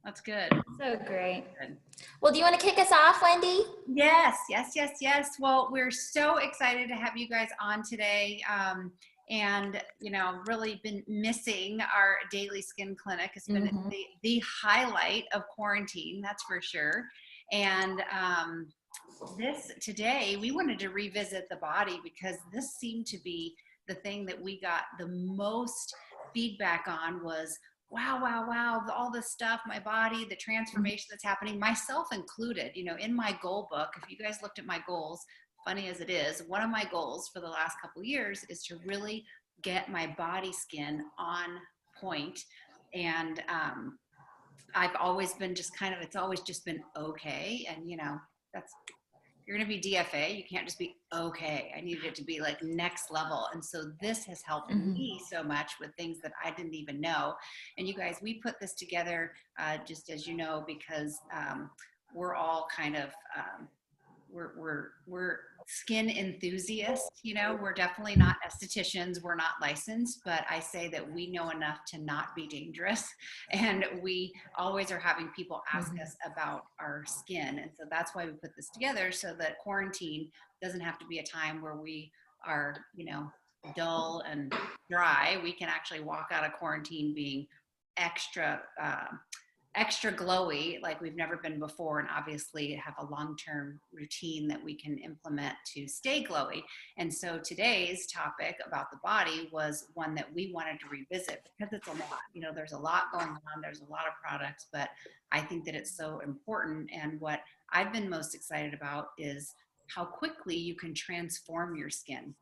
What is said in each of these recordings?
That's good. So great. Good. Well, do you want to kick us off, Wendy? Yes. Well, we're so excited to have you guys on today. And, really been missing our daily skin clinic. It's been the highlight of quarantine, that's for sure. And today, we wanted to revisit the body because this seemed to be the thing that we got the most feedback on was, wow, all this stuff, my body, the transformation that's happening, myself included. In my goal book, if you guys looked at my goals, funny as it is, one of my goals for the last couple of years is to really get my body skin on point. And I've always been it's always just been okay. And you're going to be DFA. You can't just be okay. I needed it to be like next level. And so this has helped me so much with things that I didn't even know. And you guys, we put this together, just as you know, because we're all kind of, we're skin enthusiasts, we're definitely not estheticians, we're not licensed, but I say that we know enough to not be dangerous. And we always are having people ask us about our skin. And so that's why we put this together, so that quarantine doesn't have to be a time where we are, dull and dry. We can actually walk out of quarantine being extra glowy like we've never been before, and obviously have a long-term routine that we can implement to stay glowy. And so today's topic about the body was one that we wanted to revisit because it's a lot. There's a lot going on, there's a lot of products, but I think that it's so important. And what I've been most excited about is how quickly you can transform your skin.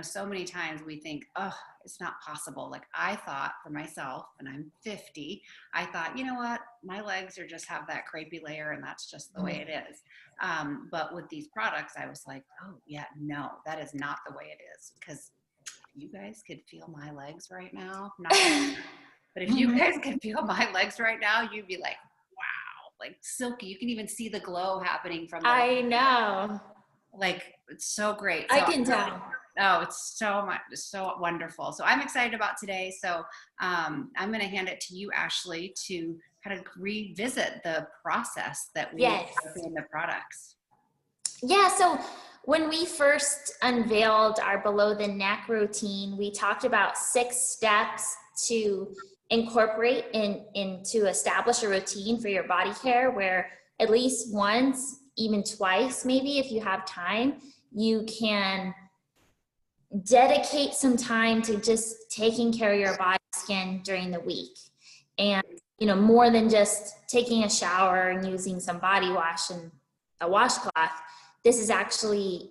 So many times we think, oh, it's not possible. Like I thought for myself, and I'm 50, I thought, what, my legs just have that crepey layer and that's just the way it is. But with these products, I was like, oh yeah, no, that is not the way it is. Because you guys could feel my legs right now. But if you guys could feel my legs right now, you'd be like, wow, like silky. You can even see the glow happening from the I know. Like, it's so great. I can tell. Oh, it's so wonderful. So I'm excited about today. So I'm going to hand it to you, Ashley, to kind of revisit the process that we have in the products. Yeah. So when we first unveiled our below the neck routine, we talked about 6 steps to incorporate to establish a routine for your body care, where at least once, even twice, maybe if you have time, you can dedicate some time to just taking care of your body skin during the week. And, more than just taking a shower and using some body wash and a washcloth, this is actually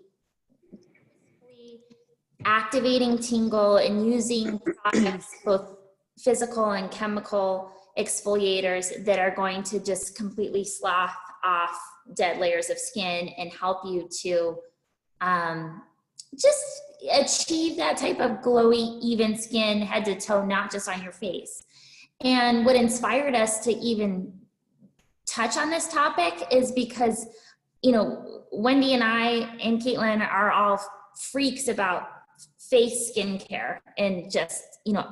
activating tingle and using products, both physical and chemical exfoliators, that are going to just completely slough off dead layers of skin and help you to just achieve that type of glowy, even skin, head to toe, not just on your face. And what inspired us to even touch on this topic is because, Wendy and I and Caitlin are all freaks about face skincare and just,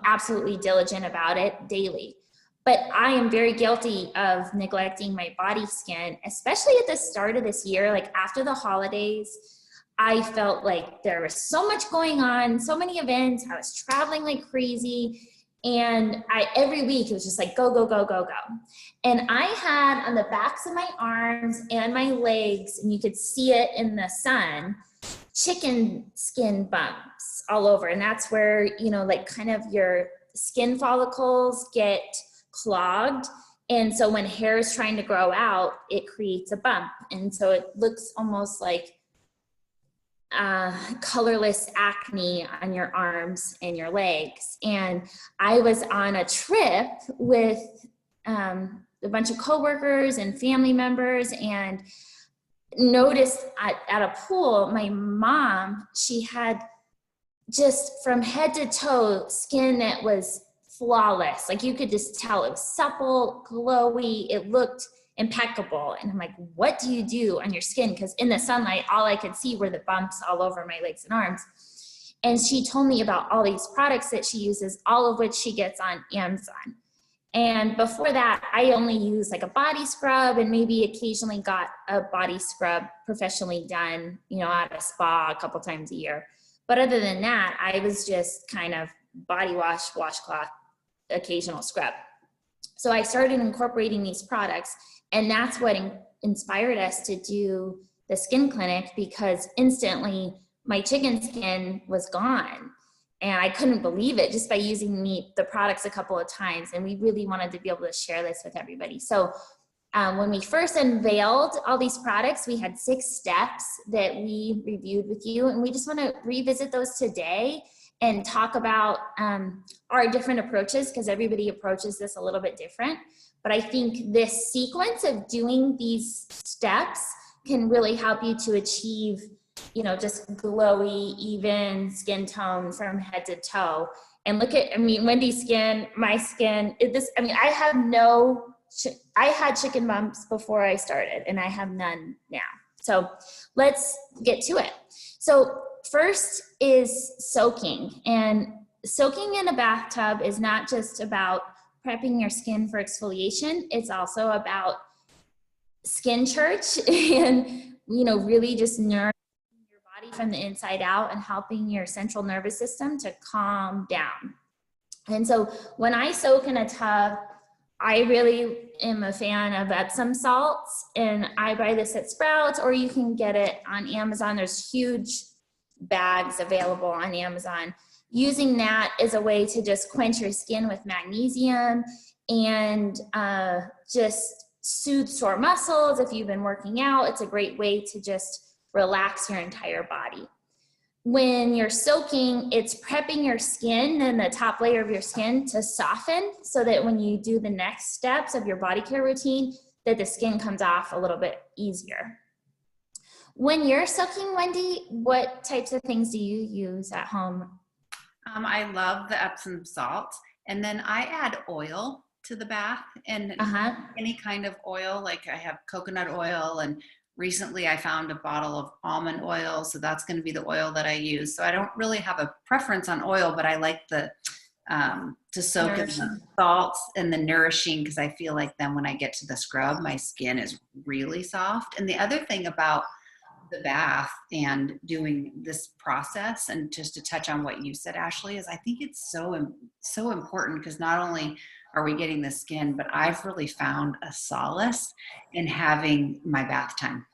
absolutely diligent about it daily. But I am very guilty of neglecting my body skin, especially at the start of this year. Like after the holidays, I felt like there was so much going on, so many events. I was traveling like crazy. And every week it was just like, go. And I had on the backs of my arms and my legs, and you could see it in the sun, chicken skin bumps all over. And that's where, like kind of your skin follicles get clogged. And so when hair is trying to grow out, it creates a bump. And so it looks almost like colorless acne on your arms and your legs. And I was on a trip with a bunch of coworkers and family members, and noticed at a pool, my mom, she had just from head to toe skin that was flawless. Like you could just tell it was supple, glowy, it looked impeccable. And I'm like, what do you do on your skin? Because in the sunlight, all I could see were the bumps all over my legs and arms. And she told me about all these products that she uses, all of which she gets on Amazon. And before that, I only used like a body scrub and maybe occasionally got a body scrub professionally done, you know, at a spa a couple times a year. But other than that, I was just kind of body wash, washcloth, occasional scrub. So I started incorporating these products, and that's what inspired us to do the skin clinic, because instantly my chicken skin was gone. And I couldn't believe it just by using the products a couple of times. And we really wanted to be able to share this with everybody. So when we first unveiled all these products, we had 6 steps that we reviewed with you. And we just want to revisit those today and talk about our different approaches, because everybody approaches this a little bit different. But I think this sequence of doing these steps can really help you to achieve, you know, just glowy, even skin tone from head to toe. And look at, I mean, Wendy's skin, my skin, I had chicken bumps before I started, and I have none now. So let's get to it. So first is soaking. And soaking in a bathtub is not just about prepping your skin for exfoliation. It's also about skin church and, you know, really just nourishing your body from the inside out and helping your central nervous system to calm down. And so when I soak in a tub, I really am a fan of Epsom salts, and I buy this at Sprouts, or you can get it on Amazon. There's huge bags available on Amazon. Using that is a way to just quench your skin with magnesium and just soothe sore muscles. If you've been working out, it's a great way to just relax your entire body. When you're soaking, it's prepping your skin and the top layer of your skin to soften, so that when you do the next steps of your body care routine, that the skin comes off a little bit easier. When you're soaking, Wendy, what types of things do you use at home? I love the Epsom salts, and then I add oil to the bath, and any kind of oil. Like I have coconut oil, and recently I found a bottle of almond oil, so that's going to be the oil that I use. So I don't really have a preference on oil, but I like the to soak in the salts and the nourishing, because I feel like then when I get to the scrub, my skin is really soft. And the other thing about the bath and doing this process, and just to touch on what you said, Ashley, is I think it's so important, because not only are we getting the skin, but I've really found a solace in having my bath time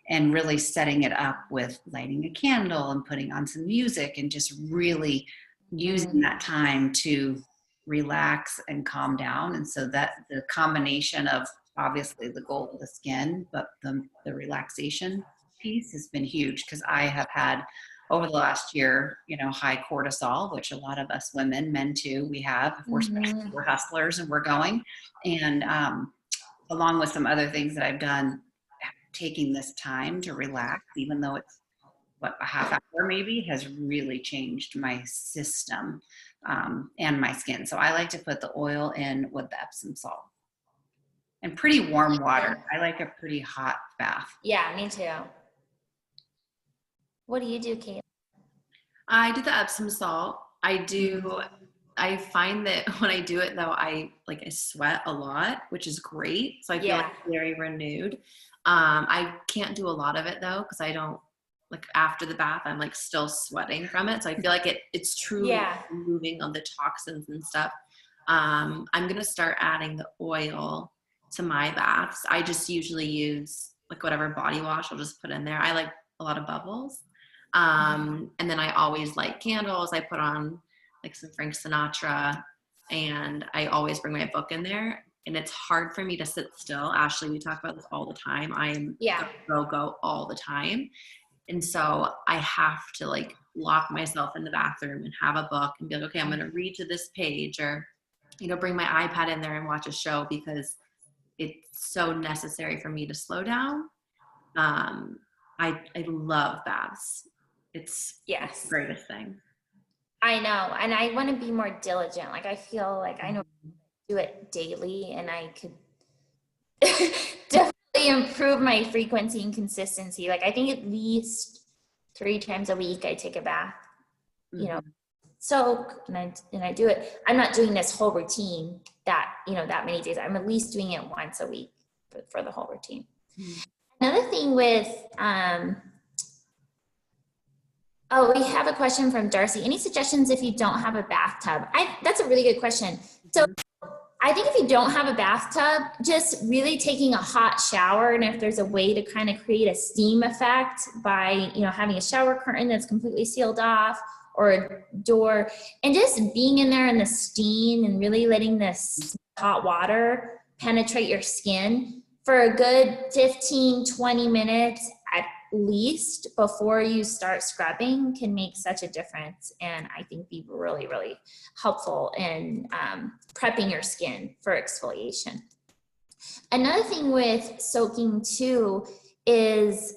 and really setting it up with lighting a candle and putting on some music and just really using that time to relax and calm down. And so that the combination of obviously the goal of the skin, but the relaxation piece has been huge, because I have had over the last year, you know, high cortisol, which a lot of us women, men too, we have. If we're hustlers and we're going. And along with some other things that I've done, taking this time to relax, even though it's a half hour maybe, has really changed my system and my skin. So I like to put the oil in with the Epsom salt. And pretty warm water. I like a pretty hot bath. Yeah, me too. What do you do, Kate? I do the Epsom salt. I find that when I do it though, I sweat a lot, which is great. So I feel like very renewed. I can't do a lot of it though, because I don't, like after the bath, I'm like still sweating from it. So I feel like it's truly removing all the toxins and stuff. I'm going to start adding the oil to my baths. I just usually use like whatever body wash I'll just put in there. I like a lot of bubbles. And then I always light candles. I put on like some Frank Sinatra, and I always bring my book in there. And it's hard for me to sit still. Ashley, we talk about this all the time. I am go all the time. And so I have to like lock myself in the bathroom and have a book and be like, okay, I'm going to read to this page, or, you know, bring my iPad in there and watch a show, because it's so necessary for me to slow down. I love baths. It's the greatest thing. I know. And I want to be more diligent. Like I feel like I know do it daily, and I could definitely improve my frequency and consistency. Like I think at least 3 times a week I take a bath, you know, soak and I do it. I'm not doing this whole routine that, that many days. I'm at least doing it once a week for the whole routine. Another thing with, we have a question from Darcy. Any suggestions if you don't have a bathtub? That's a really good question. So I think if you don't have a bathtub, just really taking a hot shower, and if there's a way to kind of create a steam effect by, having a shower curtain that's completely sealed off, or a door, and just being in there in the steam and really letting this hot water penetrate your skin for a good 15, 20 minutes at least before you start scrubbing can make such a difference, and I think be really, really helpful in prepping your skin for exfoliation. Another thing with soaking too is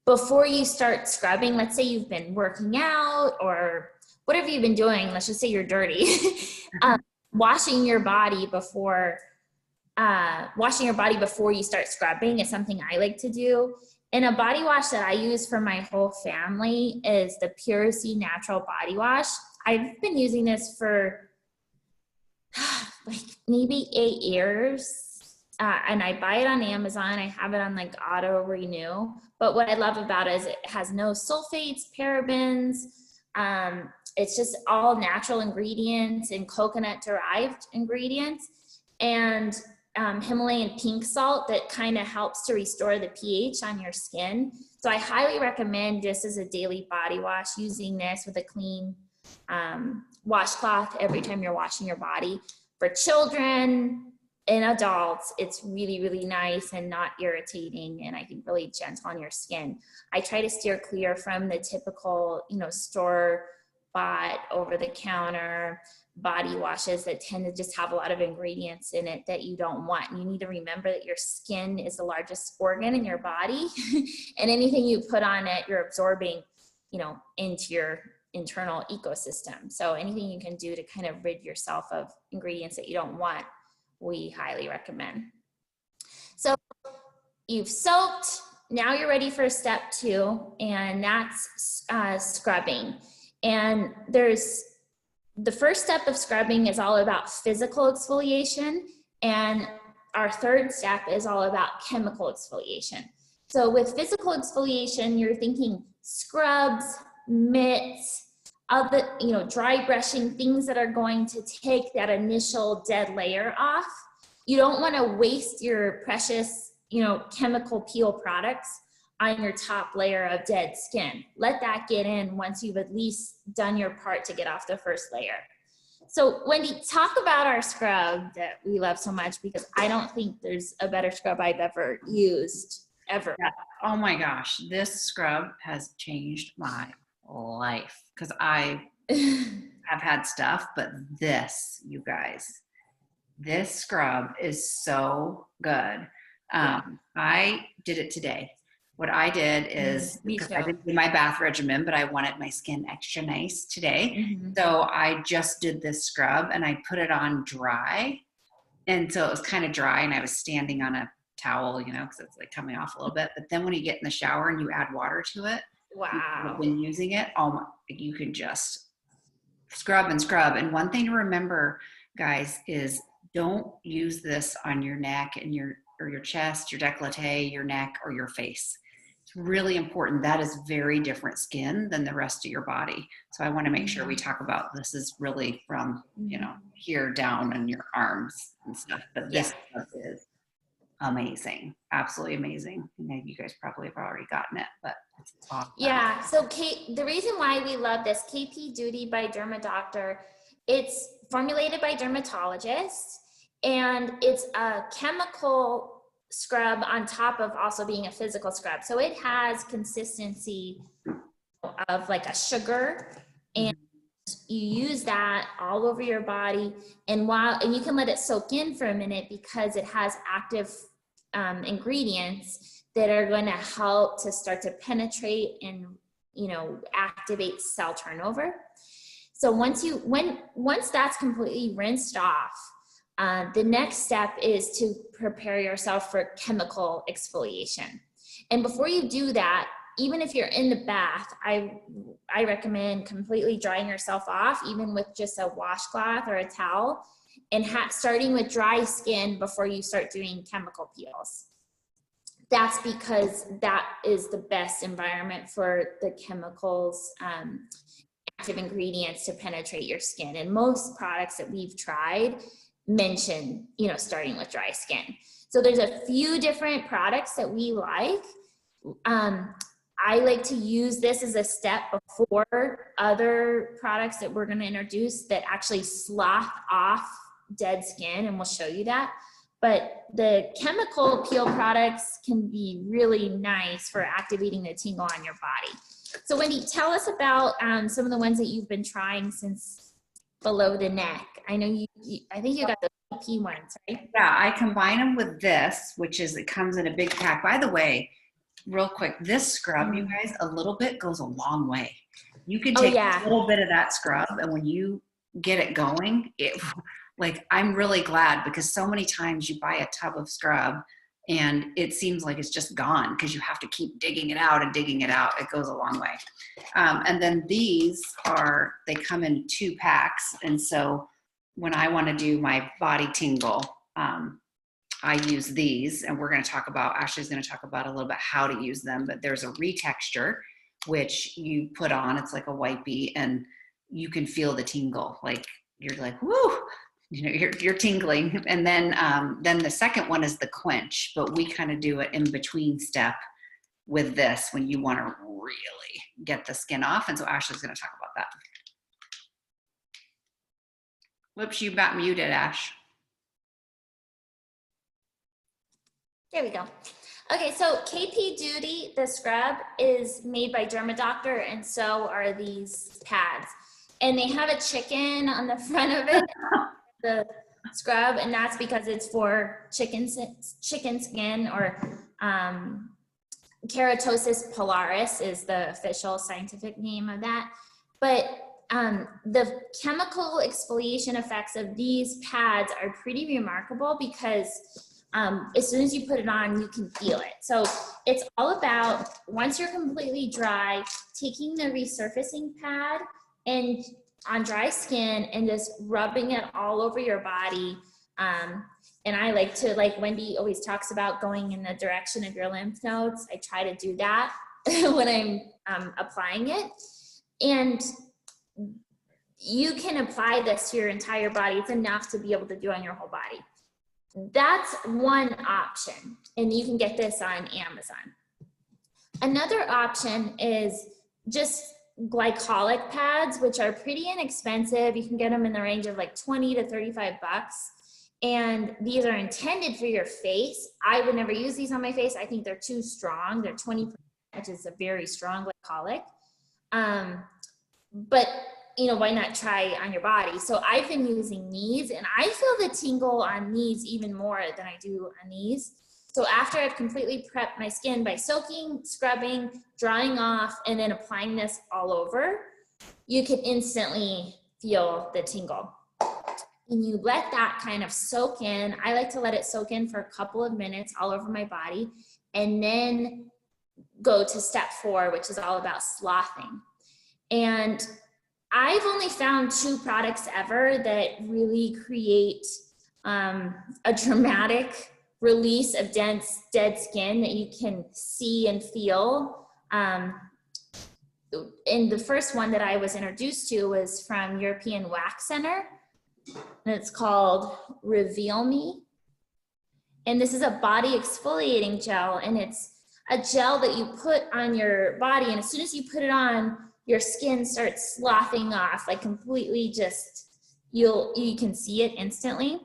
before you start scrubbing, let's say you've been working out or whatever you've been doing, let's just say you're dirty, washing your body before you start scrubbing is something I like to do. And a body wash that I use for my whole family is the Pure C Natural Body Wash. I've been using this for like maybe 8 years. And I buy it on Amazon. I have it on like auto renew. But what I love about it is it has no sulfates, parabens. It's just all natural ingredients and coconut derived ingredients. And Himalayan pink salt that kind of helps to restore the pH on your skin. So I highly recommend, just as a daily body wash, using this with a clean washcloth every time you're washing your body. For children and adults, it's really, really nice and not irritating, and I think really gentle on your skin. I try to steer clear from the typical, store-bought, over-the-counter body washes that tend to just have a lot of ingredients in it that you don't want. And you need to remember that your skin is the largest organ in your body, and anything you put on it, you're absorbing, into your internal ecosystem. So anything you can do to kind of rid yourself of ingredients that you don't want, we highly recommend. So you've soaked, now you're ready for step 2, and that's scrubbing. And the first step of scrubbing is all about physical exfoliation, and our third step is all about chemical exfoliation. So with physical exfoliation, you're thinking scrubs, mitts, dry brushing, things that are going to take that initial dead layer off. You don't want to waste your precious, chemical peel products on your top layer of dead skin. Let that get in once you've at least done your part to get off the first layer. So Wendy, talk about our scrub that we love so much, because I don't think there's a better scrub I've ever used, ever. Yeah. Oh my gosh, this scrub has changed my life, because I have had stuff, but this, you guys, this scrub is so good. I did it today. What I did is, I didn't do my bath regimen, but I wanted my skin extra nice today. So I just did this scrub and I put it on dry. And so it was kind of dry, and I was standing on a towel, because it's like coming off a little bit. But then when you get in the shower and you add water to it, wow, I've been using it. You can just scrub and scrub. And one thing to remember, guys, is don't use this on your neck and your chest, your décolleté, your neck, or your face. It's really important. That is very different skin than the rest of your body. So I want to make sure we talk about this is really from, here down in your arms and stuff. But this stuff is amazing. Absolutely amazing. You guys probably have already gotten it, but it's awesome. Yeah. So Kate, the reason why we love this KP Duty by DermaDoctor, it's formulated by dermatologists, and it's a chemical scrub on top of also being a physical scrub. So it has consistency of like a sugar, and you use that all over your body. And you can let it soak in for a minute, because it has active ingredients that are going to help to start to penetrate and, activate cell turnover. So once that's completely rinsed off, the next step is to prepare yourself for chemical exfoliation. And before you do that, even if you're in the bath, I recommend completely drying yourself off, even with just a washcloth or a towel, and starting with dry skin before you start doing chemical peels. That's because that is the best environment for the chemicals, active ingredients to penetrate your skin. And most products that we've tried mention, you know, starting with dry skin. So there's a few different products that we like. I like to use this as a step before other products that we're going to introduce that actually slough off dead skin, and we'll show you that. But the chemical peel products can be really nice for activating the tingle on your body. So Wendy, tell us about some of the ones that you've been trying since below the neck. I know I think you got the P ones, right? Yeah, I combine them with this, which is, it comes in a big pack. By the way, real quick, this scrub, you guys, a little bit goes a long way. You can take a little bit of that scrub, and when you get it going, like, I'm really glad, because so many times you buy a tub of scrub and it seems like it's just gone because you have to keep digging it out and digging it out. It goes a long way. And then these they come in 2 packs. And so when I want to do my body tingle, I use these, and we're going to talk about, Ashley's going to talk about a little bit how to use them, but there's a retexture, which you put on, it's like a wipey, and you can feel the tingle. Like, you're like, woo, you know, you're tingling. And then the second one is the quench, but we kind of do it in between step with this when you want to really get the skin off. And so Ashley's going to talk about that. Whoops, you got muted, Ash. There we go. Okay, so KP Duty, the scrub, is made by DermaDoctor, and so are these pads. And they have a chicken on the front of it, the scrub, and that's because it's for chicken skin, or keratosis pilaris is the official scientific name of that. But the chemical exfoliation effects of these pads are pretty remarkable, because as soon as you put it on, you can feel it. So it's all about, once you're completely dry, taking the resurfacing pad and on dry skin and just rubbing it all over your body. And I like to, like Wendy always talks about, going in the direction of your lymph nodes. I try to do that when I'm applying it. And you can apply this to your entire body. It's enough to be able to do on your whole body. That's one option, and you can get this on Amazon. Another option is just glycolic pads, which are pretty inexpensive. You can get them in the range of like 20 to 35 bucks. And these are intended for your face. I would never use these on my face. I think they're too strong. They're 20%, which is a very strong glycolic. But you know, why not try on your body? So I've been using these, and I feel the tingle on these even more than I do on these. So after I've completely prepped my skin by soaking, scrubbing, drying off, and then applying this all over, you can instantly feel the tingle. And you let that kind of soak in. I like to let it soak in for a couple of minutes all over my body, and then go to step 4, which is all about sloughing. And I've only found 2 products ever that really create a dramatic release of dense, dead skin that you can see and feel. And the first one that I was introduced to was from European Wax Center, and it's called Reveal Me. And this is a body exfoliating gel, and it's a gel that you put on your body, and as soon as you put it on, your skin starts sloughing off, like completely just, you can see it instantly.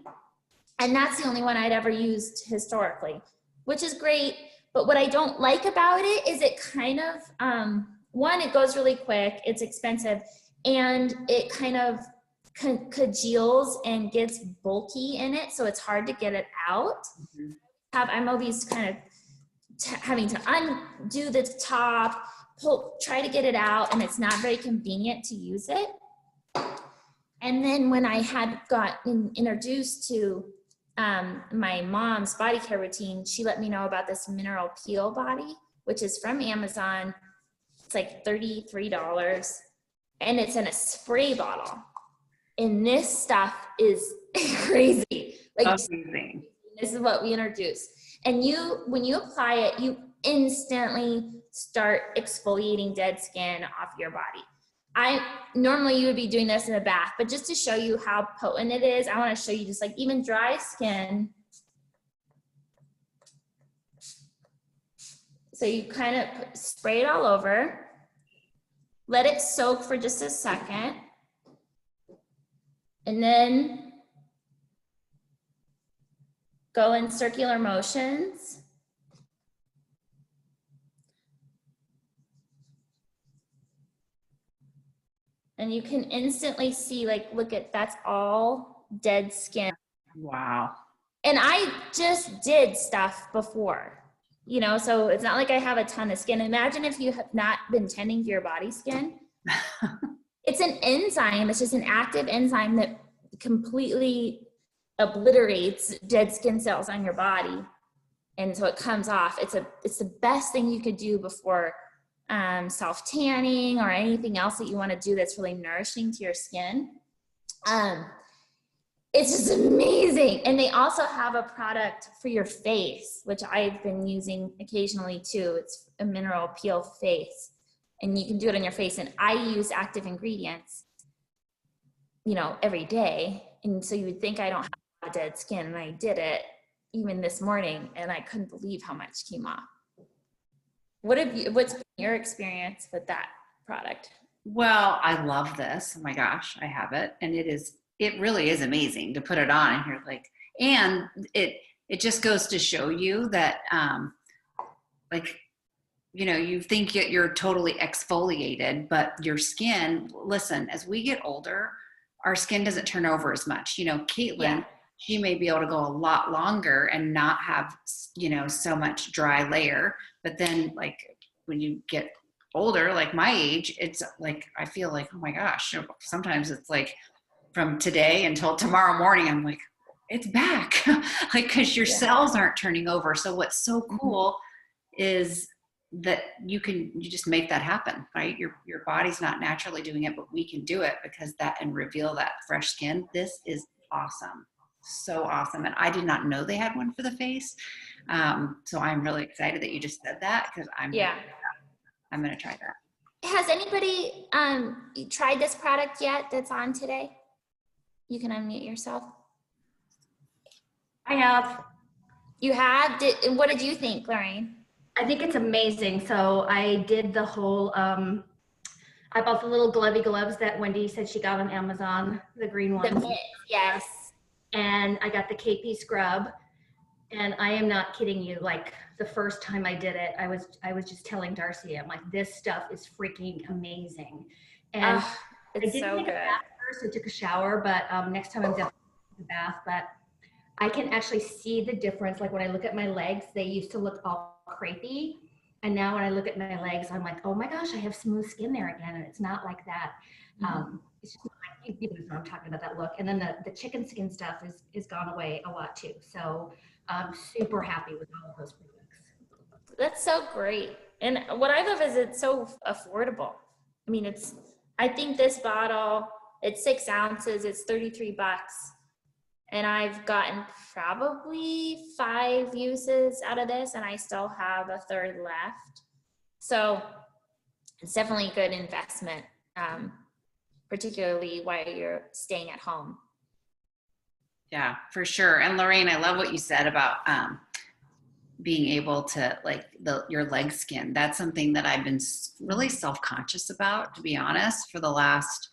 And that's the only one I'd ever used historically, which is great. But what I don't like about it is it kind of, one, it goes really quick, it's expensive, and it kind of congeals and gets bulky in it, so it's hard to get it out. I'm always kind of having to undo the top, try to get it out, and it's not very convenient to use it. And then when I had gotten introduced to my mom's body care routine, she let me know about this mineral peel body, which is from Amazon. It's like $33, and it's in a spray bottle. And this stuff is Crazy. Like, Amazing. this is what we introduce. And when you apply it, you instantly start exfoliating dead skin off your body. Normally you would be doing this in a bath, but just to show you how potent it is, I want to show you just like even dry skin. So you kind of spray it all over, let it soak for just a second, and then go in circular motions. And you can instantly see, like, look at, that's all dead skin. Wow. And I just did stuff before, you know, so it's not like I have a ton of skin. Imagine if you have not been tending to your body skin. It's an enzyme. It's just an active enzyme that completely obliterates dead skin cells on your body. And so it comes off. It's the best thing you could do before self-tanning or anything else that you want to do that's really nourishing to your skin. It's just amazing. And they also have a product for your face, which I've been using occasionally too. It's a mineral peel face, and you can do it on your face. And I use active ingredients, you know, every day. And so you would think I don't have dead skin, and I did it even this morning, and I couldn't believe how much came off. What's been your experience with that product? Well, I love this. Oh my gosh, I have it. And it really is amazing to put it on, and you're like, and it just goes to show you that, like, you know, you think you're totally exfoliated, but your skin, listen, as we get older, our skin doesn't turn over as much. You know, Caitlin, she may be able to go a lot longer and not have, you know, so much dry layer. But then, like, when you get older, like my age, it's like, I feel like, oh my gosh, sometimes it's like from today until tomorrow morning, I'm like, it's back. Like, because your cells aren't turning over. So what's so cool is that you just make that happen, right? Your body's not naturally doing it, but we can do it because that, and reveal that fresh skin. This is awesome. So awesome. And I did not know they had one for the face. So I'm really excited that you just said that, because I'm going to try that. Has anybody tried this product yet that's on today? You can unmute yourself. I have. You have? What did you think, Lorraine? I think it's amazing. So I did the whole, I bought the little glovey gloves that Wendy said she got on Amazon, the green ones. Yes. And I got the KP scrub. And I am not kidding you. Like, the first time I did it, I was just telling Darcy, I'm like, this stuff is freaking amazing. And it's so good. First, I took a shower, but next time I'm definitely taking a bath. But I can actually see the difference. Like, when I look at my legs, they used to look all crepey, and now when I look at my legs, I'm like, oh my gosh, I have smooth skin there again, and it's not like that. It's just, you know what I'm talking about, that look. And then the chicken skin stuff is gone away a lot too. So I'm super happy with all of those products. That's so great. And what I love is it's so affordable. I mean, I think this bottle, it's 6 ounces, it's $33. And I've gotten probably 5 uses out of this, and I still have a third left. So it's definitely a good investment, particularly while you're staying at home. Yeah, for sure. And Lorraine, I love what you said about being able to, like, your leg skin. That's something that I've been really self-conscious about, to be honest, for the last,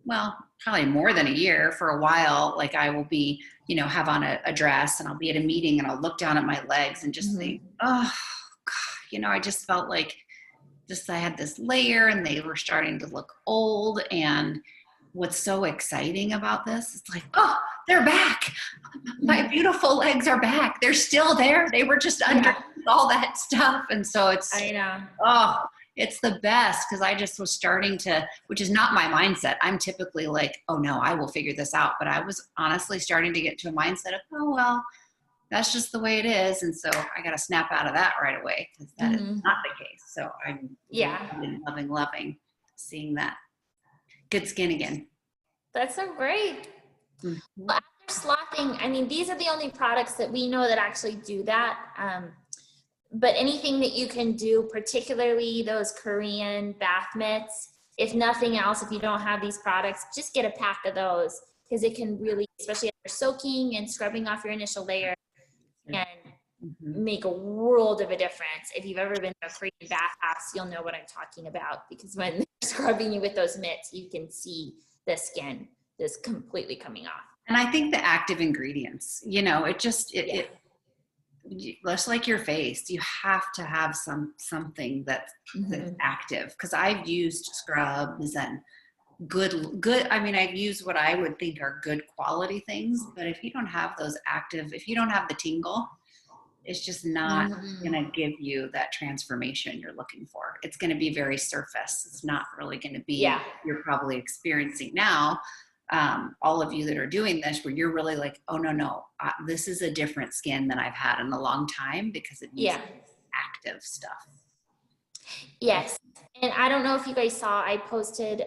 well, probably more than a year. For a while, like, I will be, you know, have on a dress, and I'll be at a meeting, and I'll look down at my legs and just think, oh, God, you know, I just felt like I had this layer, and they were starting to look old. And what's so exciting about this is, like, oh, they're back. My beautiful legs are back. They're still there. They were just under all that stuff. And so I know. Oh, it's the best, because I just was starting to, which is not my mindset. I'm typically like, oh no, I will figure this out. But I was honestly starting to get to a mindset of, oh, well, that's just the way it is. And so I got to snap out of that right away, because that is not the case. So I'm loving seeing that good skin again. That's so great. Well, after Sloughing, I mean, these are the only products that we know that actually do that. But anything that you can do, particularly those Korean bath mitts, if nothing else, if you don't have these products, just get a pack of those, because it can really, especially if you're soaking and scrubbing off your initial layer, and make a world of a difference. If you've ever been to a Korean bathhouse, you'll know what I'm talking about, because when they're scrubbing you with those mitts, you can see the skin just completely coming off. And I think the active ingredients, you know, just like your face, you have to have something that's active. Because I've used scrubs and good. I mean, I've used what I would think are good quality things, but if you don't have those active, if you don't have the tingle, it's just not going to give you that transformation you're looking for. It's going to be very surface. It's not really going to be you're probably experiencing now. All of you that are doing this, where you're really like, oh no, this is a different skin than I've had in a long time, because it needs active stuff. Yes. And I don't know if you guys saw, I posted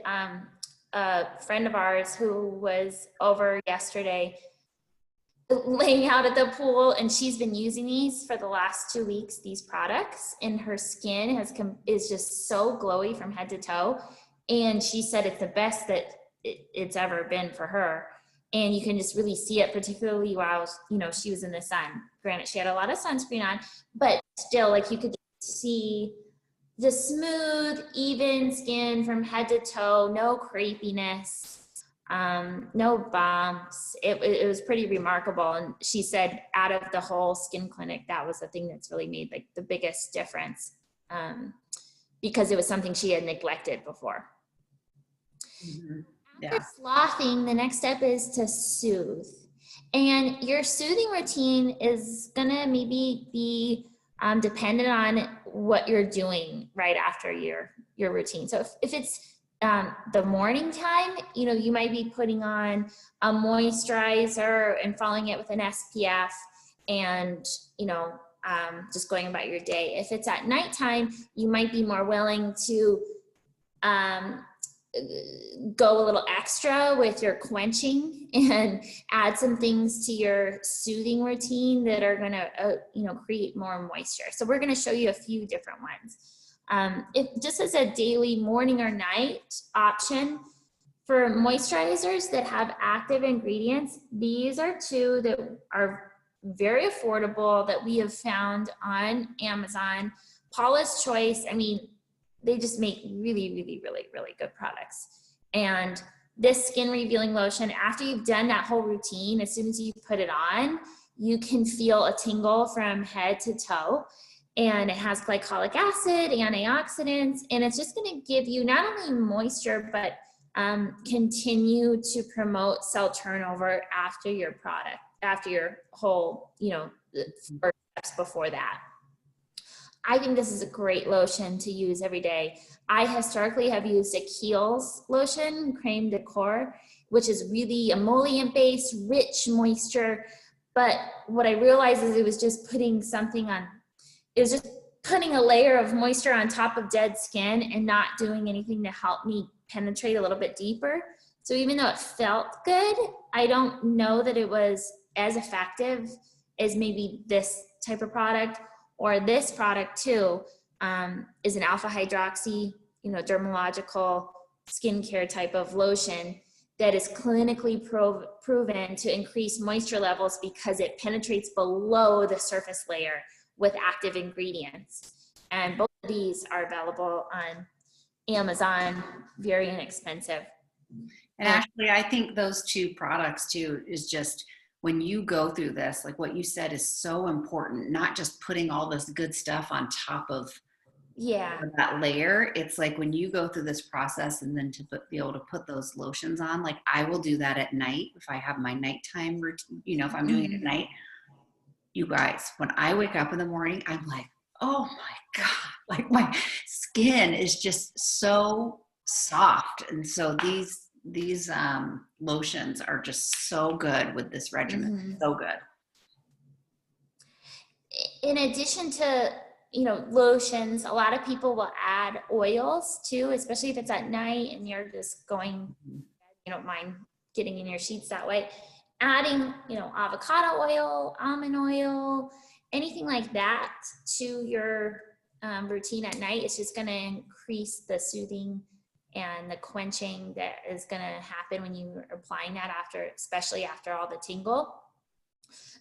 a friend of ours who was over yesterday laying out at the pool, and she's been using these for the last 2 weeks, these products, and her skin is just so glowy from head to toe. And she said it's the best that it's ever been for her. And you can just really see it, particularly while, you know, she was in the sun. Granted, she had a lot of sunscreen on, but still, like, you could see the smooth, even skin from head to toe, no crepiness, no bumps. It was pretty remarkable. And she said out of the whole skin clinic, that was the thing that's really made like the biggest difference, because it was something she had neglected before. After sloughing, the next step is to soothe. And your soothing routine is gonna maybe be dependent on what you're doing right after your routine. So if it's the morning time, you know, you might be putting on a moisturizer and following it with an SPF, and, you know, just going about your day. If it's at nighttime, you might be more willing to go a little extra with your quenching and add some things to your soothing routine that are going to, you know, create more moisture. So we're going to show you a few different ones. If just as a daily morning or night option for moisturizers that have active ingredients, these are two that are very affordable that we have found on Amazon. Paula's Choice, I mean, they just make really, really, really, really good products. And this skin revealing lotion, after you've done that whole routine, as soon as you put it on, you can feel a tingle from head to toe. And it has glycolic acid, antioxidants, and it's just going to give you not only moisture, but continue to promote cell turnover after your product, after your whole, you know, first steps before that. I think this is a great lotion to use every day. I historically have used a Kiehl's lotion, Creme de Corps, which is really emollient-based, rich moisture. But what I realized is it was just putting something on, it was just putting a layer of moisture on top of dead skin and not doing anything to help me penetrate a little bit deeper. So even though it felt good, I don't know that it was as effective as maybe this type of product. Or this product too is an alpha hydroxy, you know, dermalogical skincare type of lotion that is clinically proven to increase moisture levels because it penetrates below the surface layer with active ingredients. And both of these are available on Amazon, very inexpensive. And actually, I think those two products too is just, when you go through this, like what you said is so important, not just putting all this good stuff on top of that layer. It's like when you go through this process and then to be able to put those lotions on, like I will do that at night if I have my nighttime routine, you know, if I'm doing it at night. You guys, when I wake up in the morning, I'm like, oh my God, like my skin is just so soft. And so these lotions are just so good with this regimen. So good. In addition to, you know, lotions, a lot of people will add oils too, especially if it's at night and you're just going, you don't mind getting in your sheets that way. adding, avocado oil, almond oil, anything like that to your routine at night, it's just going to increase the soothing and the quenching that is going to happen when you are applying that especially after all the tingle.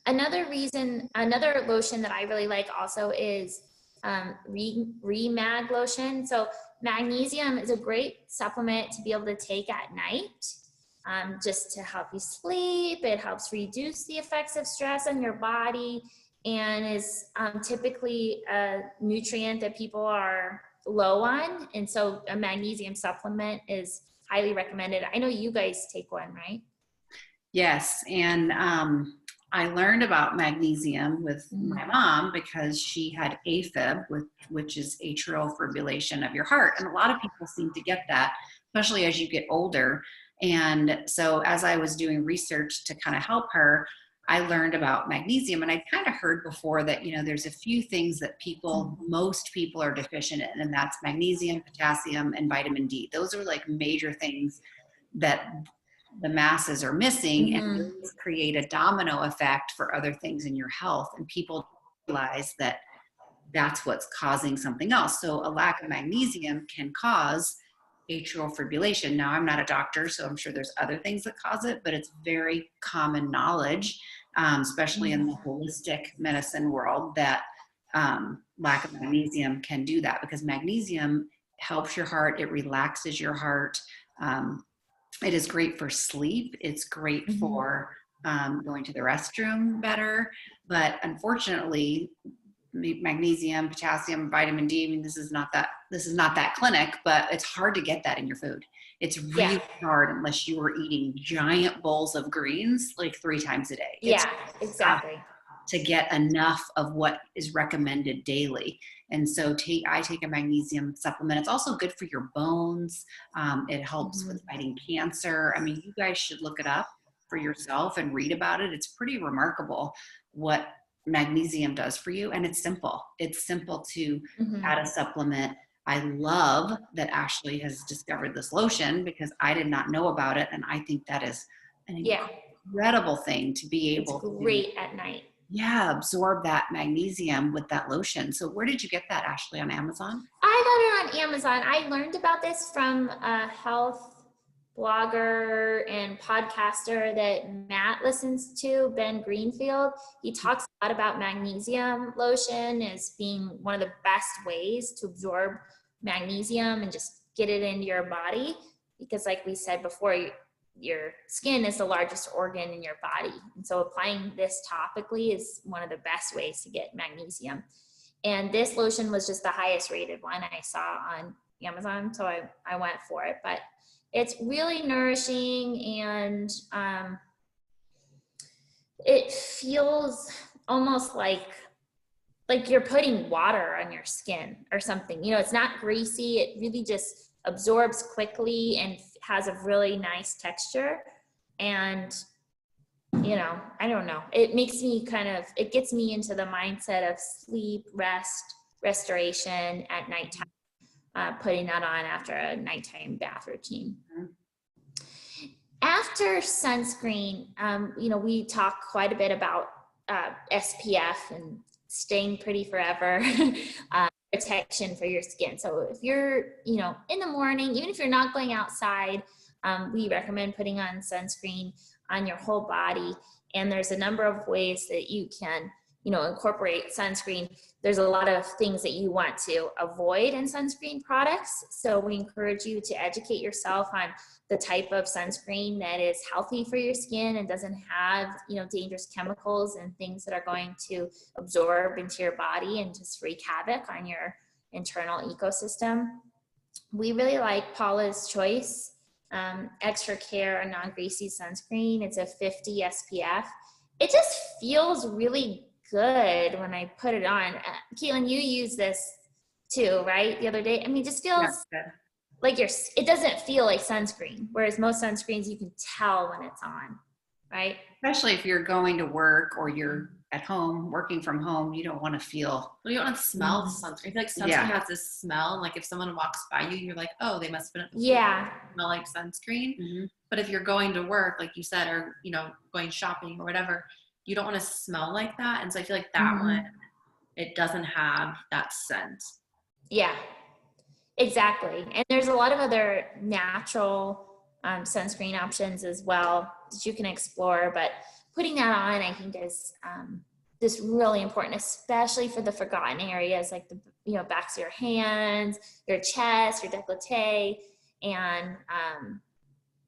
Another lotion that I really like also is Remag lotion. So magnesium is a great supplement to be able to take at night, just to help you sleep. It helps reduce the effects of stress on your body, and is typically a nutrient that people are low on. And so a magnesium supplement is highly recommended. I know you guys take one, right? Yes. And I learned about magnesium with my mom because she had AFib, which is atrial fibrillation of your heart. And a lot of people seem to get that, especially as you get older. And so as I was doing research to kind of help her, I learned about magnesium. And I kind of heard before that, there's a few things that most people are deficient in, and that's magnesium, potassium, and vitamin D. Those are like major things that the masses are missing, and those create a domino effect for other things in your health. And people realize that that's what's causing something else. So a lack of magnesium can cause atrial fibrillation. Now, I'm not a doctor, so I'm sure there's other things that cause it, but it's very common knowledge, especially in the holistic medicine world, that lack of magnesium can do that, because magnesium helps your heart. It relaxes your heart. It is great for sleep. It's great for going to the restroom better. But unfortunately, magnesium, potassium, vitamin D, I mean, this is not that clinic, but it's hard to get that in your food. It's really hard unless you are eating giant bowls of greens like 3 times a day. Yeah, exactly. To get enough of what is recommended daily. And so I take a magnesium supplement. It's also good for your bones. It helps with fighting cancer. I mean, you guys should look it up for yourself and read about it. It's pretty remarkable what magnesium does for you. And it's simple. It's simple to add a supplement. I love that Ashley has discovered this lotion, because I did not know about it. And I think that is an incredible thing to be able to great at night. Yeah, absorb that magnesium with that lotion. So where did you get that, Ashley? On Amazon? I got it on Amazon. I learned about this from a health blogger and podcaster that Matt listens to, Ben Greenfield. He talks a lot about magnesium lotion as being one of the best ways to absorb magnesium and just get it into your body, because like we said before, your skin is the largest organ in your body. And so applying this topically is one of the best ways to get magnesium. And this lotion was just the highest rated one I saw on Amazon. So I went for it, but it's really nourishing, and it feels almost like you're putting water on your skin or something. It's not greasy. It really just absorbs quickly and has a really nice texture. And, I don't know, it makes me it gets me into the mindset of sleep, restoration at nighttime, putting that on after a nighttime bath routine. After sunscreen, we talk quite a bit about SPF and staying pretty forever. Protection for your skin. So if you're, in the morning, even if you're not going outside, we recommend putting on sunscreen on your whole body. And there's a number of ways that you can, incorporate sunscreen. There's a lot of things that you want to avoid in sunscreen products. So we encourage you to educate yourself on the type of sunscreen that is healthy for your skin and doesn't have, dangerous chemicals and things that are going to absorb into your body and just wreak havoc on your internal ecosystem. We really like Paula's Choice Extra Care and Non-Greasy Sunscreen. It's a 50 SPF. It just feels really good when I put it on. Keelan, you use this too, right? The other day. I mean, it just feels like it doesn't feel like sunscreen, whereas most sunscreens you can tell when it's on, right? Especially if you're going to work or you're at home, working from home, you don't want to feel. Well, you don't want to smell sunscreen. I feel like sunscreen has this smell. Like if someone walks by you, you're like, oh, they must have been at the smell like sunscreen. But if you're going to work, like you said, or, you know, going shopping or whatever, you don't want to smell like that. And so I feel like that one, it doesn't have that scent. Yeah, exactly. And there's a lot of other natural sunscreen options as well that you can explore, but putting that on, I think, is just really important, especially for the forgotten areas like the, you know, backs of your hands, your chest, your décolleté, and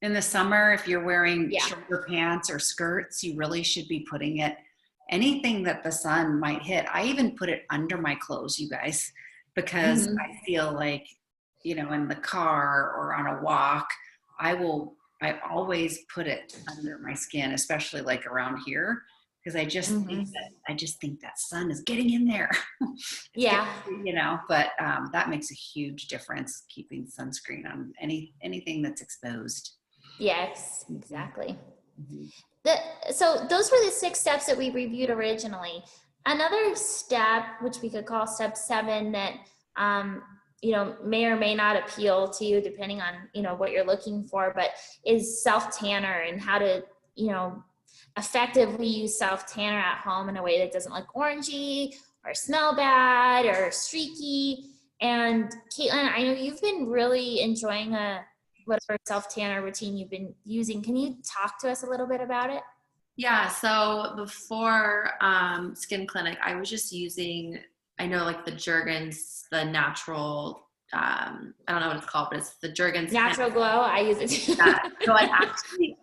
in the summer, if you're wearing Yeah. shorter pants or skirts, you really should be putting it, anything that the sun might hit. I even put it under my clothes, you guys, because I feel like, you know, in the car or on a walk, I always put it under my skin, especially like around here, because I just think that sun is getting in there. Yeah. You know, but that makes a huge difference, keeping sunscreen on anything that's exposed. Yes, exactly. So those were the 6 steps that we reviewed originally. Another step, which we could call step 7, that you know, may or may not appeal to you depending on, you know, what you're looking for, but is self-tanner and how to, you know, effectively use self-tanner at home in a way that doesn't look orangey or smell bad or streaky. And Caitlin, I know you've been really enjoying whatever self-tanner routine you've been using. Can you talk to us a little bit about it? Yeah, so before Skin Clinic, I was just using, I know, like the Jergens, the natural, I don't know what it's called, but it's the Jergens Natural Glow. I use it too. Yeah. So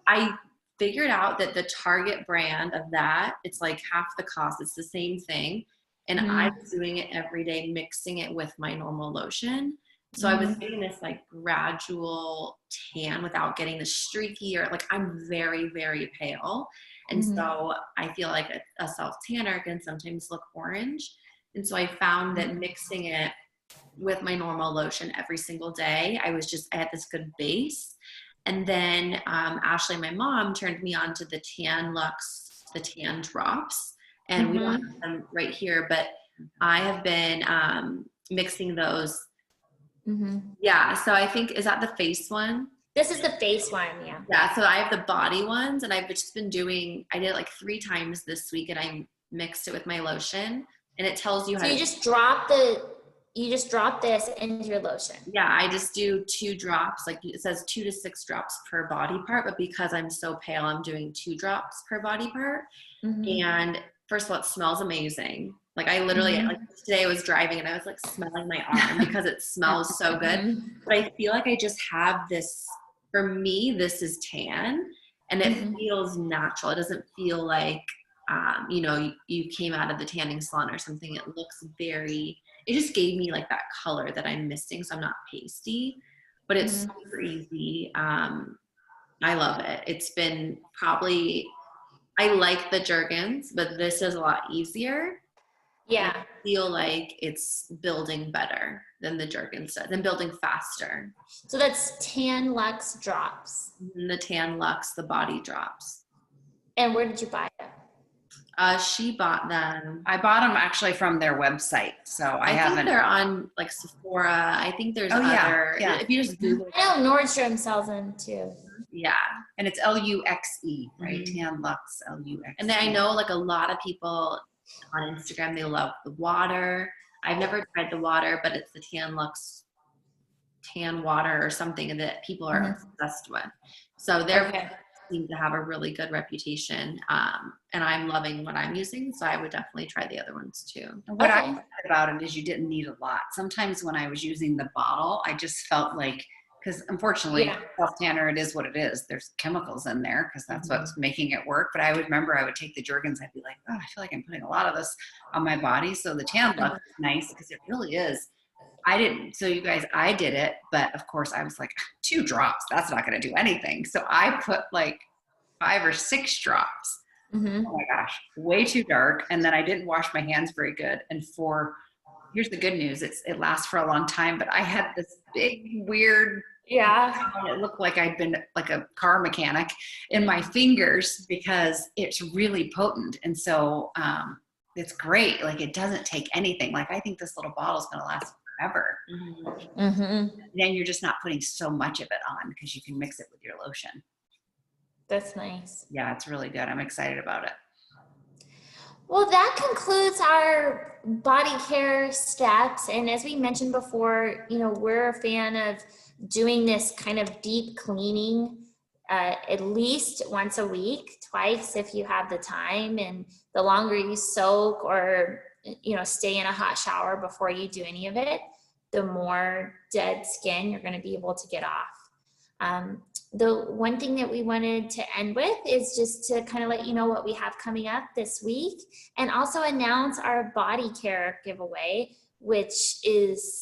I figured out that the Target brand of that, it's like half the cost. It's the same thing. And I was doing it every day, mixing it with my normal lotion. So I was getting this like gradual tan without getting the streaky, or like, I'm very, very pale. And so I feel like a self tanner can sometimes look orange. And so I found that mixing it with my normal lotion every single day, I had this good base. And then Ashley, my mom, turned me on to the Tan drops. And we don't have them right here, but I have been mixing those. Yeah, so I think, is that the face one? This is the face one, yeah. Yeah, so I have the body ones, and I've just been I did it like 3 times this week, and I mixed it with my lotion, and it tells you how So you just drop this into your lotion. Yeah, I just do 2 drops. Like it says 2 to 6 drops per body part, but because I'm so pale, I'm doing 2 drops per body part. And first of all, it smells amazing. Like I literally, like today I was driving and I was like smelling my arm because it smells so good. But I feel like I just have this, for me, this is tan, and it feels natural. It doesn't feel like, you know, you came out of the tanning salon or something. It looks it just gave me like that color that I'm missing, so I'm not pasty, but it's super easy. I love it. It's been I like the Jergens, but this is a lot easier. Yeah. I feel like it's building better than the Jergens does, and building faster. So that's Tan Luxe drops. And the Tan Luxe, the body drops. And where did you buy it? She bought them. I bought them actually from their website, so I haven't. think they're on like Sephora. I think there's other. Yeah. If you just Google. I know Nordstrom sells them too. Yeah. And it's Luxe, right? Tan Luxe, Luxe. And then I know like a lot of people on Instagram, they love the water. I've never tried the water, but it's the Tan Luxe tan water or something that people are obsessed with. So they're seem to have a really good reputation, and I'm loving what I'm using, so I would definitely try the other ones too. What I liked about it is you didn't need a lot. Sometimes when I was using the bottle, I just felt like, because unfortunately, self-tanner, it is what it is. There's chemicals in there because that's what's making it work. But I would remember I would take the Jergens, I'd be like, oh, I feel like I'm putting a lot of this on my body. So the Tan Luxe is nice because it really is. So you guys, I did it, but of course I was like, 2 drops, that's not going to do anything. So I put like 5 or 6 drops. Oh my gosh, way too dark. And then I didn't wash my hands very good. And here's the good news. It lasts for a long time, but I had this big, weird, it looked like I'd been like a car mechanic in my fingers because it's really potent. And so it's great. Like it doesn't take anything. Like I think this little bottle is going to last forever. Then you're just not putting so much of it on because you can mix it with your lotion. That's nice. Yeah, it's really good. I'm excited about it. Well, that concludes our body care steps. And as we mentioned before, we're a fan of doing this kind of deep cleaning at least once a week, twice if you have the time. And the longer you soak or, stay in a hot shower before you do any of it, the more dead skin you're going to be able to get off. The one thing that we wanted to end with is just to kind of let you know what we have coming up this week, and also announce our body care giveaway, which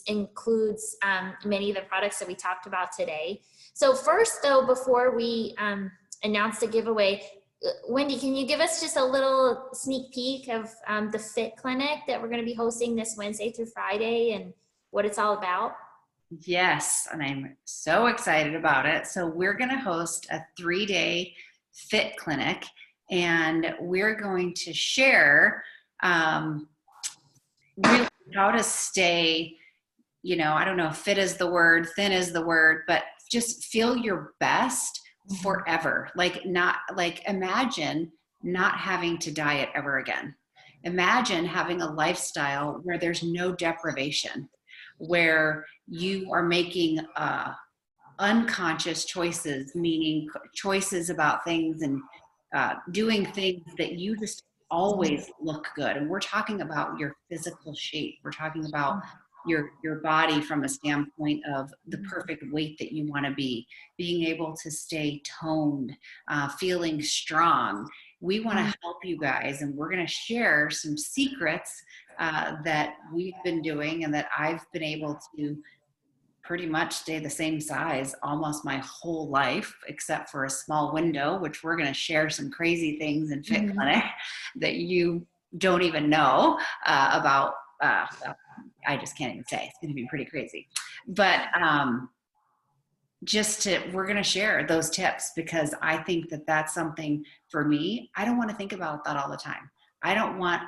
includes many of the products that we talked about today. So first, though, before we announce the giveaway, Wendy, can you give us just a little sneak peek of the Fit Clinic that we're going to be hosting this Wednesday through Friday and what it's all about? Yes, and I'm so excited about it. So we're going to host a 3-day fit clinic, and we're going to share really how to stay, I don't know if fit is the word, thin is the word, but just feel your best forever. Imagine not having to diet ever again. Imagine having a lifestyle where there's no deprivation, where you are making unconscious choices, meaning choices about things and doing things that you just always look good. And we're talking about your physical shape. We're talking about your body from a standpoint of the perfect weight that you want to be, being able to stay toned, feeling strong. We want to help you guys, and we're going to share some secrets that we've been doing and that I've been able to pretty much stay the same size almost my whole life, except for a small window, which we're going to share some crazy things in Fit Clinic that you don't even know about. I just can't even say. It's going to be pretty crazy. But we're going to share those tips, because I think that that's something for me. I don't want to think about that all the time. I don't want,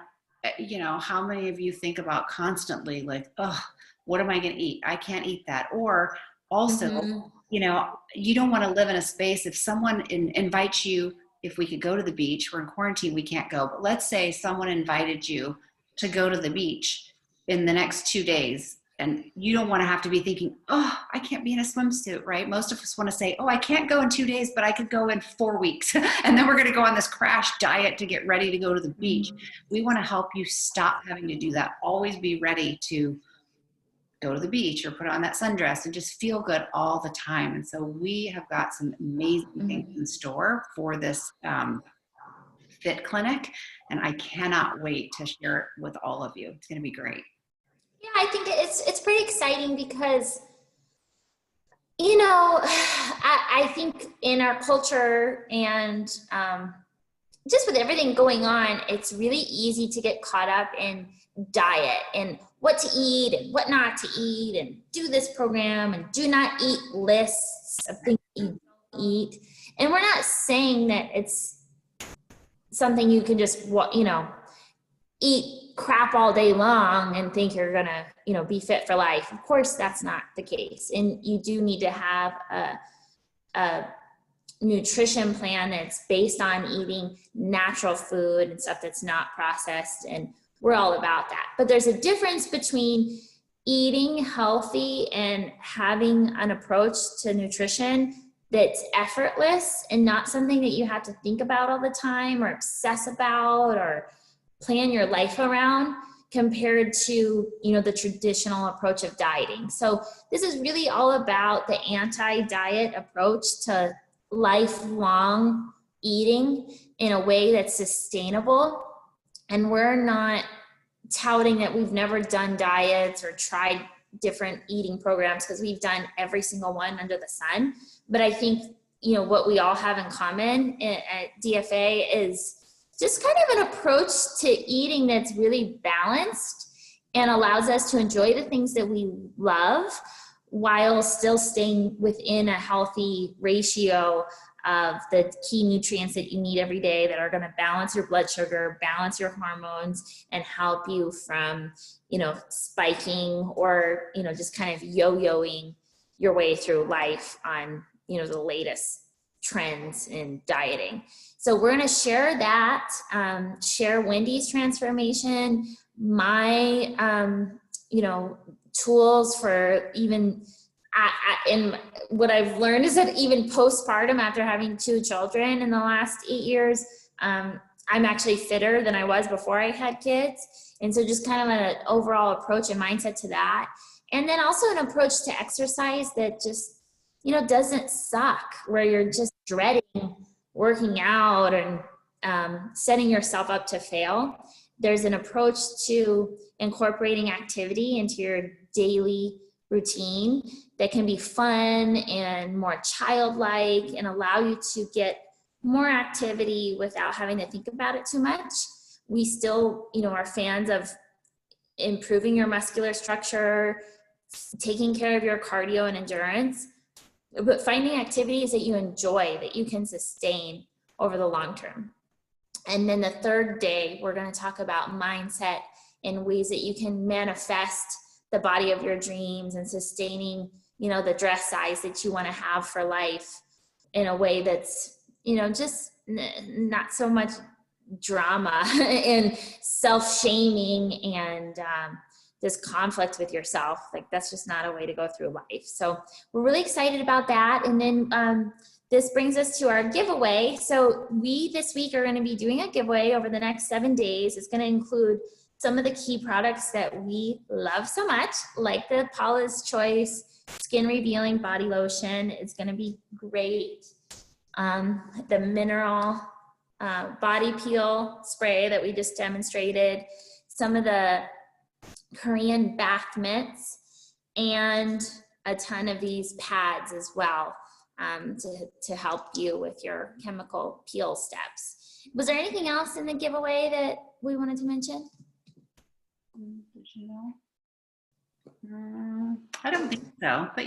how many of you think about constantly like, oh, what am I going to eat? I can't eat that. Or also, you don't want to live in a space if someone invites you, if we could go to the beach, we're in quarantine, we can't go. But let's say someone invited you to go to the beach in the next 2 days, and you don't want to have to be thinking, oh, I can't be in a swimsuit, right? Most of us want to say, oh, I can't go in 2 days, but I could go in 4 weeks. And then we're going to go on this crash diet to get ready to go to the beach. We want to help you stop having to do that. Always be ready to go to the beach or put on that sundress and just feel good all the time. And so we have got some amazing things in store for this Fit Clinic, and I cannot wait to share it with all of you. It's going to be great. Yeah, I think it's pretty exciting because, I think in our culture and just with everything going on, it's really easy to get caught up in diet and what to eat and what not to eat, and do this program and do not eat lists of things you don't eat. And we're not saying that it's something you can just, eat crap all day long and think you're gonna, be fit for life. Of course, that's not the case. And you do need to have a nutrition plan that's based on eating natural food and stuff that's not processed. And we're all about that. But there's a difference between eating healthy and having an approach to nutrition that's effortless and not something that you have to think about all the time or obsess about or plan your life around, compared to, the traditional approach of dieting. So this is really all about the anti-diet approach to lifelong eating in a way that's sustainable. And we're not touting that we've never done diets or tried different eating programs, because we've done every single one under the sun. But I think, what we all have in common at DFA is just kind of an approach to eating that's really balanced and allows us to enjoy the things that we love while still staying within a healthy ratio of the key nutrients that you need every day that are going to balance your blood sugar, balance your hormones, and help you from, spiking or, just kind of yo-yoing your way through life on, the latest trends in dieting. So we're going to share that, share Wendy's transformation, my, tools for even, and what I've learned is that even postpartum, after having 2 children in the last 8 years, I'm actually fitter than I was before I had kids. And so just kind of an overall approach and mindset to that. And then also an approach to exercise that just, doesn't suck, where you're just dreading working out and setting yourself up to fail. There's an approach to incorporating activity into your daily routine that can be fun and more childlike and allow you to get more activity without having to think about it too much. We still, are fans of improving your muscular structure, taking care of your cardio and endurance, but finding activities that you enjoy, that you can sustain over the long term. And then the third day, we're going to talk about mindset and ways that you can manifest the body of your dreams and sustaining, the dress size that you want to have for life in a way that's, just not so much drama and self-shaming and this conflict with yourself. Like, that's just not a way to go through life. So we're really excited about that. And then this brings us to our giveaway. So we this week are going to be doing a giveaway over the next 7 days. It's going to include some of the key products that we love so much, like the Paula's Choice Skin Revealing Body Lotion. It's going to be great. The mineral body peel spray that we just demonstrated, some of the Korean bath mitts, and a ton of these pads as well to help you with your chemical peel steps. Was there anything else in the giveaway that we wanted to mention? I don't think so, but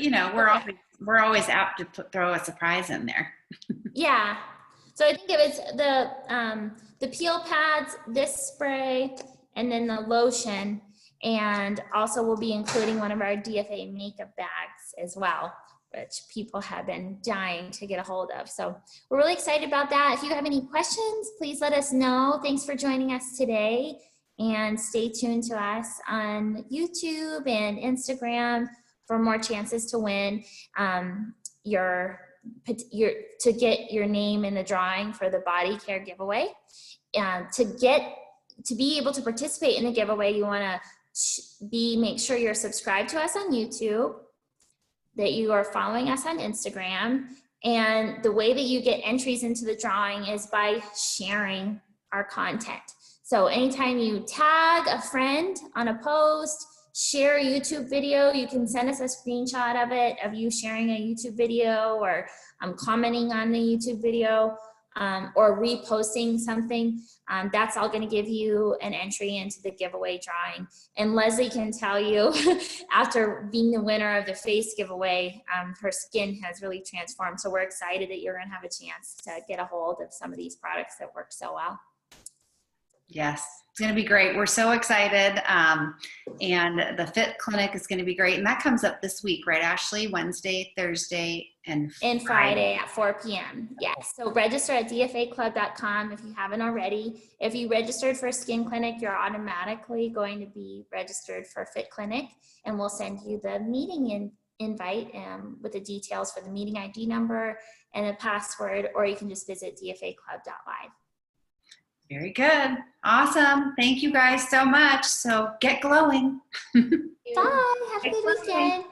we're always apt to throw a surprise in there. Yeah. So I think it was the peel pads, this spray, and then the lotion, and also we'll be including one of our DFA makeup bags as well, which people have been dying to get a hold of. So we're really excited about that. If you have any questions, please let us know. Thanks for joining us today, and stay tuned to us on YouTube and Instagram for more chances to win to get your name in the drawing for the bodycare giveaway. To be able to participate in the giveaway, you want to make sure you're subscribed to us on YouTube, that you are following us on Instagram, and the way that you get entries into the drawing is by sharing our content. So anytime you tag a friend on a post, share a YouTube video, you can send us a screenshot of it, of you sharing a YouTube video, or commenting on the YouTube video, or reposting something. That's all going to give you an entry into the giveaway drawing. And Leslie can tell you, after being the winner of the face giveaway, her skin has really transformed. So we're excited that you're going to have a chance to get a hold of some of these products that work so well. Yes, it's going to be great. We're so excited. And the Fit Clinic is going to be great. And that comes up this week, right, Ashley? Wednesday, Thursday, and Friday at 4 p.m. Yes. So register at dfaclub.com if you haven't already. If you registered for Skin Clinic, you're automatically going to be registered for Fit Clinic. And we'll send you the meeting invite with the details for the meeting ID number and a password, or you can just visit dfaclub.live. Very good. Awesome. Thank you guys so much. So get glowing. Bye. Have a good weekend.